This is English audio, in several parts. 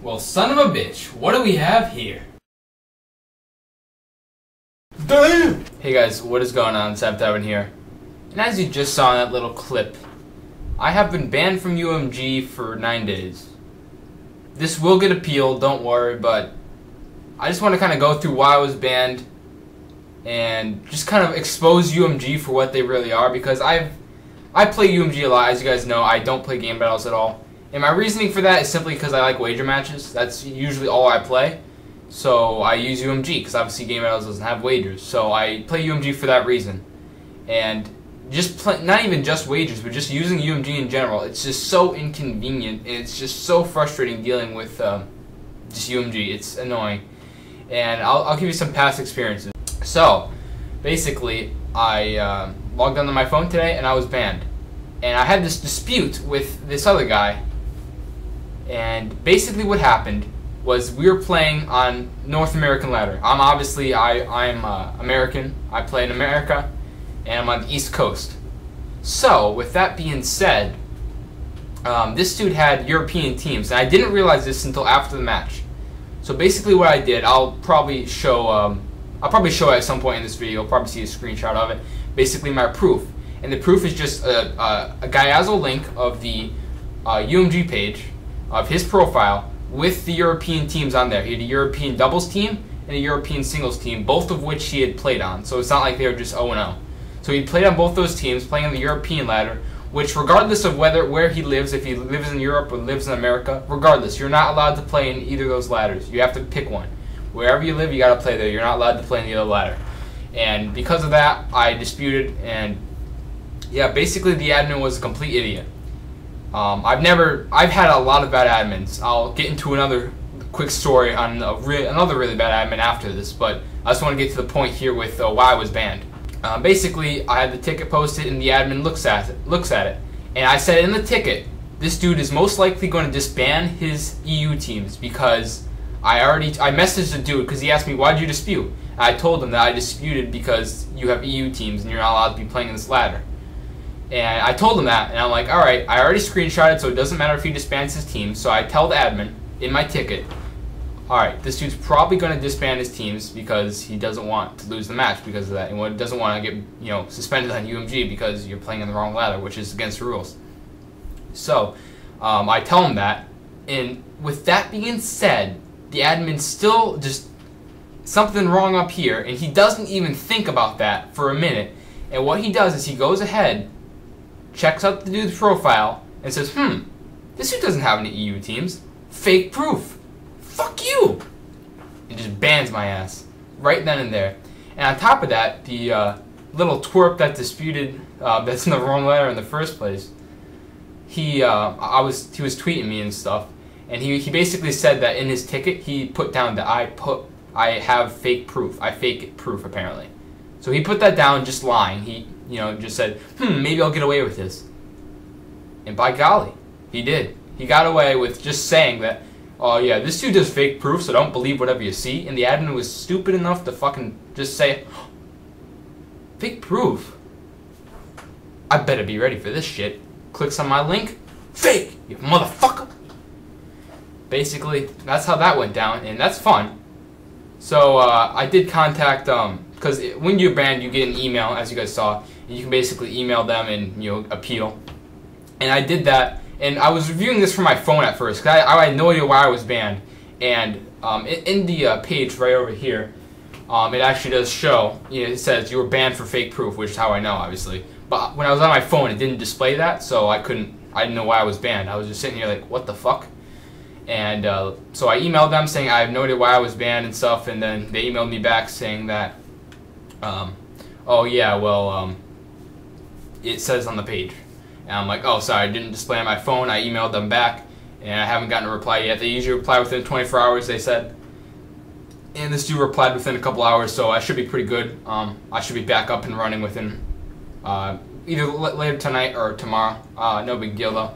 Well, son of a bitch, what do we have here? Damn! Hey guys, what is going on? Sabtavin here. And as you just saw in that little clip, I have been banned from UMG for 9 days. This will get appealed, don't worry, but I just want to kind of go through why I was banned and just kind of expose UMG for what they really are, because I play UMG a lot. As you guys know, I don't play game battles at all. And my reasoning for that is simply because I like wager matches. That's usually all I play. So I use UMG because obviously game battles doesn't have wagers. So I play UMG for that reason. And not even just wagers, but just using UMG in general. It's just so inconvenient, and it's just so frustrating dealing with just UMG. It's annoying. And I'll give you some past experiences. So basically, I logged onto my phone today and I was banned. And I had this dispute with this other guy. And basically what happened was we were playing on North American ladder. I'm American. I play in America, and I'm on the East Coast. So with that being said, this dude had European teams, and I didn't realize this until after the match. So basically what I did, I'll probably show it at some point in this video. You'll probably see a screenshot of it. Basically my proof, and the proof is just a Gyazo link of the UMG page of his profile with the European teams on there. He had a European doubles team and a European singles team, both of which he had played on. So it's not like they were just 0-0. So he played on both those teams, playing on the European ladder, which regardless of where he lives, if he lives in Europe or lives in America, regardless, you're not allowed to play in either of those ladders. You have to pick one. Wherever you live, you gotta play there. You're not allowed to play in the other ladder. And because of that, I disputed, and yeah, basically the admin was a complete idiot. I've had a lot of bad admins. I'll get into another quick story on another really bad admin after this, but I just want to get to the point here with why I was banned. Basically, I had the ticket posted, and the admin looks at it, and I said in the ticket, this dude is most likely going to disband his EU teams because I messaged the dude because he asked me, why'd you dispute? And I told him that I disputed because you have EU teams and you're not allowed to be playing in this ladder. And I told him that, and I'm like, alright, I already screenshotted, so it doesn't matter if he disbands his team. So I tell the admin in my ticket, alright, this dude's probably going to disband his teams because he doesn't want to lose the match because of that. And doesn't want to get suspended on UMG because you're playing in the wrong ladder, which is against the rules. So I tell him that, and with that being said, the admin still just something wrong up here, and he doesn't even think about that for a minute. And what he does is he goes ahead, checks out the dude's profile, and says, this dude doesn't have any EU teams. Fake proof. Fuck you! And just bans my ass. Right then and there. And on top of that, the little twerp that disputed, that's in the wrong ladder in the first place, he was tweeting me and stuff, and he basically said that in his ticket, he put down that I have fake proof. I fake it proof, apparently. So he put that down just lying. He just said, maybe I'll get away with this. And by golly, he did. He got away with just saying that, oh yeah, this dude does fake proof, so don't believe whatever you see. And the admin was stupid enough to fucking just say, fake proof? I better be ready for this shit. Clicks on my link, fake, you motherfucker. Basically, that's how that went down, and that's fun. So I did contact because when you're banned, you get an email, as you guys saw, and you can basically email them and appeal. And I did that, and I was reviewing this from my phone at first because I had no idea why I was banned. And in the page right over here, it actually does show. It says you were banned for fake proof, which is how I know, obviously. But when I was on my phone, it didn't display that, so I didn't know why I was banned. I was just sitting here like, what the fuck? And so I emailed them saying I have no idea why I was banned and stuff, and then they emailed me back saying that, oh yeah, well, it says on the page. And I'm like, oh, sorry, I didn't display on my phone. I emailed them back, and I haven't gotten a reply yet. They usually reply within 24 hours, they said. And this dude replied within a couple hours, so I should be pretty good. I should be back up and running within either later tonight or tomorrow. No big deal, though.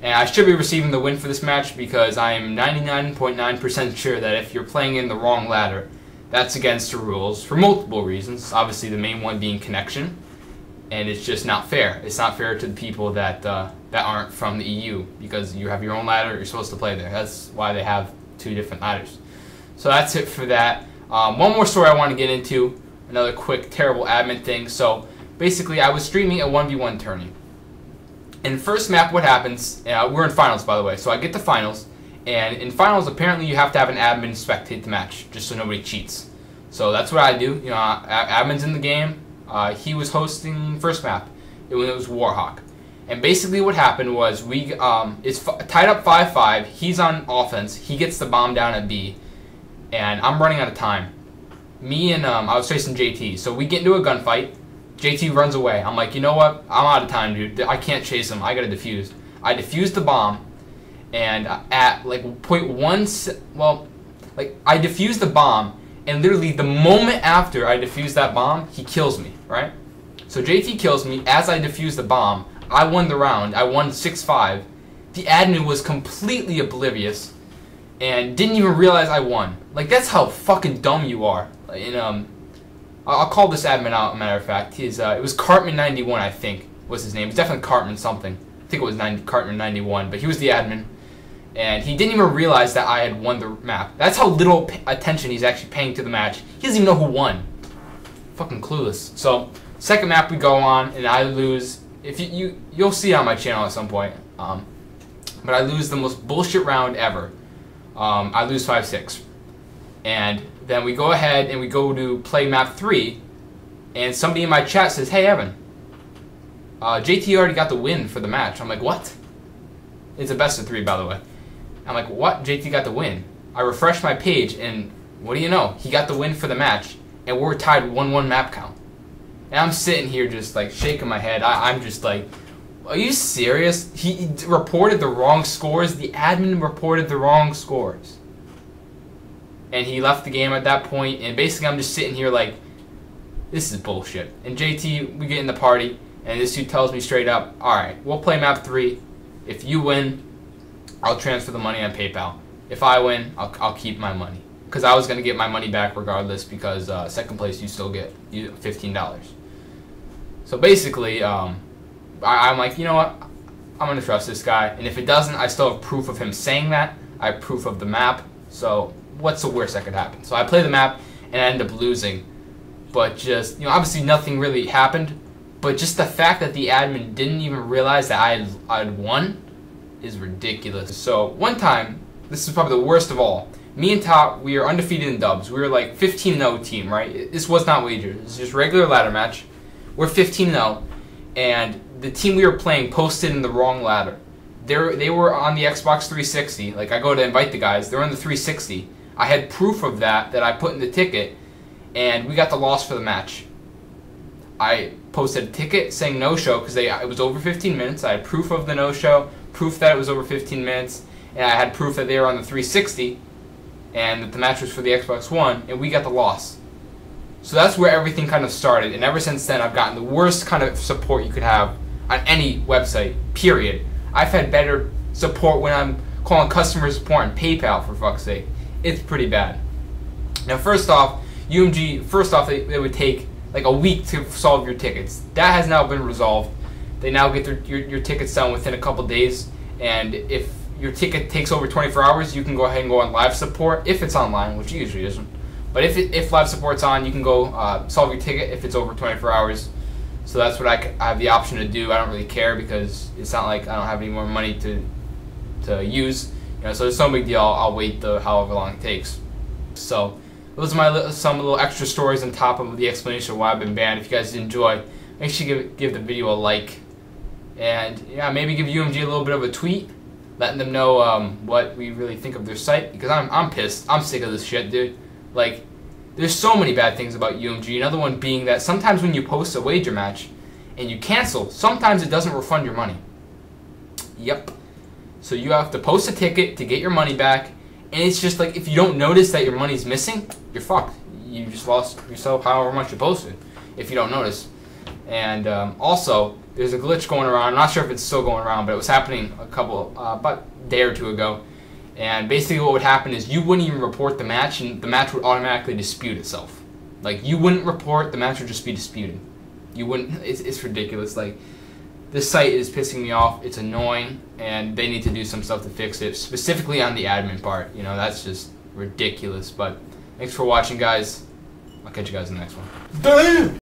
And I should be receiving the win for this match because I am 99.9% sure that if you're playing in the wrong ladder, that's against the rules for multiple reasons. Obviously, the main one being connection. And it's just not fair. It's not fair to the people that aren't from the EU because you have your own ladder, you're supposed to play there. That's why they have 2 different ladders. So that's it for that. One more story I want to get into, another quick terrible admin thing. So basically I was streaming a 1v1 tourney. In first map, what happens, we're in finals by the way, so I get to finals, and in finals apparently you have to have an admin spectate the match, just so nobody cheats. So that's what I do, you know, admin's in the game, he was hosting first map, it was Warhawk. And basically what happened was, it's tied up 5-5, he's on offense, he gets the bomb down at B, and I'm running out of time. Me and, I was facing JT, so we get into a gunfight, JT runs away. I'm like, you know what? I'm out of time, dude. I can't chase him. I gotta defuse. I defused the bomb, and at like I defused the bomb, and literally the moment after I defused that bomb, he kills me, right? So JT kills me as I defused the bomb. I won the round. I won 6-5. The admin was completely oblivious and didn't even realize I won. Like, that's how fucking dumb you are. And I'll call this admin out, matter of fact. It was Cartman91, I think, was his name. It's definitely Cartman something. I think it was Cartman91, but he was the admin. And he didn't even realize that I had won the map. That's how little attention he's actually paying to the match. He doesn't even know who won. Fucking clueless. So, second map we go on, and I lose. If you'll see it on my channel at some point. But I lose the most bullshit round ever. I lose 5-6. And then we go ahead and we go to play map 3, and somebody in my chat says, "Hey Evan, JT already got the win for the match." I'm like, "What?" It's a best of 3, by the way. I'm like, "What? JT got the win?" I refresh my page, and what do you know? He got the win for the match, and we're tied 1-1 map count. And I'm sitting here just like shaking my head. I'm just like, are you serious? He reported the wrong scores. The admin reported the wrong scores. And he left the game at that point, and basically I'm just sitting here like, this is bullshit. And JT, we get in the party, and this dude tells me straight up, "Alright, we'll play map 3. If you win, I'll transfer the money on PayPal. If I win, I'll keep my money." Because I was going to get my money back regardless, because second place you still get $15. So basically, I'm like, you know what? I'm going to trust this guy. And if it doesn't, I still have proof of him saying that. I have proof of the map. So what's the worst that could happen? So I play the map, and I end up losing. But just, you know, obviously nothing really happened. But just the fact that the admin didn't even realize that I'd won is ridiculous. So one time, this is probably the worst of all. Me and Top, we are undefeated in dubs. We were like 15-0 team, right? This was not wager. This is just regular ladder match. We're 15-0, and the team we were playing posted in the wrong ladder. They were on the Xbox 360. Like, I go to invite the guys. They're on the 360. I had proof of that I put in the ticket, and we got the loss for the match. I posted a ticket saying no-show because it was over 15 minutes. I had proof of the no-show, proof that it was over 15 minutes, and I had proof that they were on the 360 and that the match was for the Xbox One, and we got the loss. So that's where everything kind of started, and ever since then I've gotten the worst kind of support you could have on any website, period. I've had better support when I'm calling customer support on PayPal, for fuck's sake. It's pretty bad. Now first off, UMG, they would take like a week to solve your tickets. That has now been resolved. They now get your tickets done within a couple days, and if your ticket takes over 24 hours, you can go ahead and go on live support, if it's online, which it usually isn't. But if live support's on, you can go solve your ticket if it's over 24 hours. So that's what I have the option to do. I don't really care because it's not like I don't have any more money to use. You know, so it's no big deal. I'll wait however long it takes. So those are some little extra stories on top of the explanation of why I've been banned. If you guys did enjoy, make sure you give the video a like. And yeah, maybe give UMG a little bit of a tweet, letting them know what we really think of their site. Because I'm pissed. I'm sick of this shit, dude. Like, there's so many bad things about UMG. Another one being that sometimes when you post a wager match and you cancel, sometimes it doesn't refund your money. Yep. So you have to post a ticket to get your money back, and it's just like, if you don't notice that your money's missing, you're fucked. You just lost yourself however much you posted if you don't notice. And also, there's a glitch going around. I'm not sure if it's still going around, but it was happening about a day or two ago. And basically what would happen is you wouldn't even report the match, and the match would automatically dispute itself. Like, you wouldn't report, the match would just be disputed. You wouldn't, it's ridiculous. Like, This site is pissing me off. It's annoying, and they need to do some stuff to fix it, specifically on the admin part. You know, that's just ridiculous. But thanks for watching, guys. I'll catch you guys in the next one. Damn!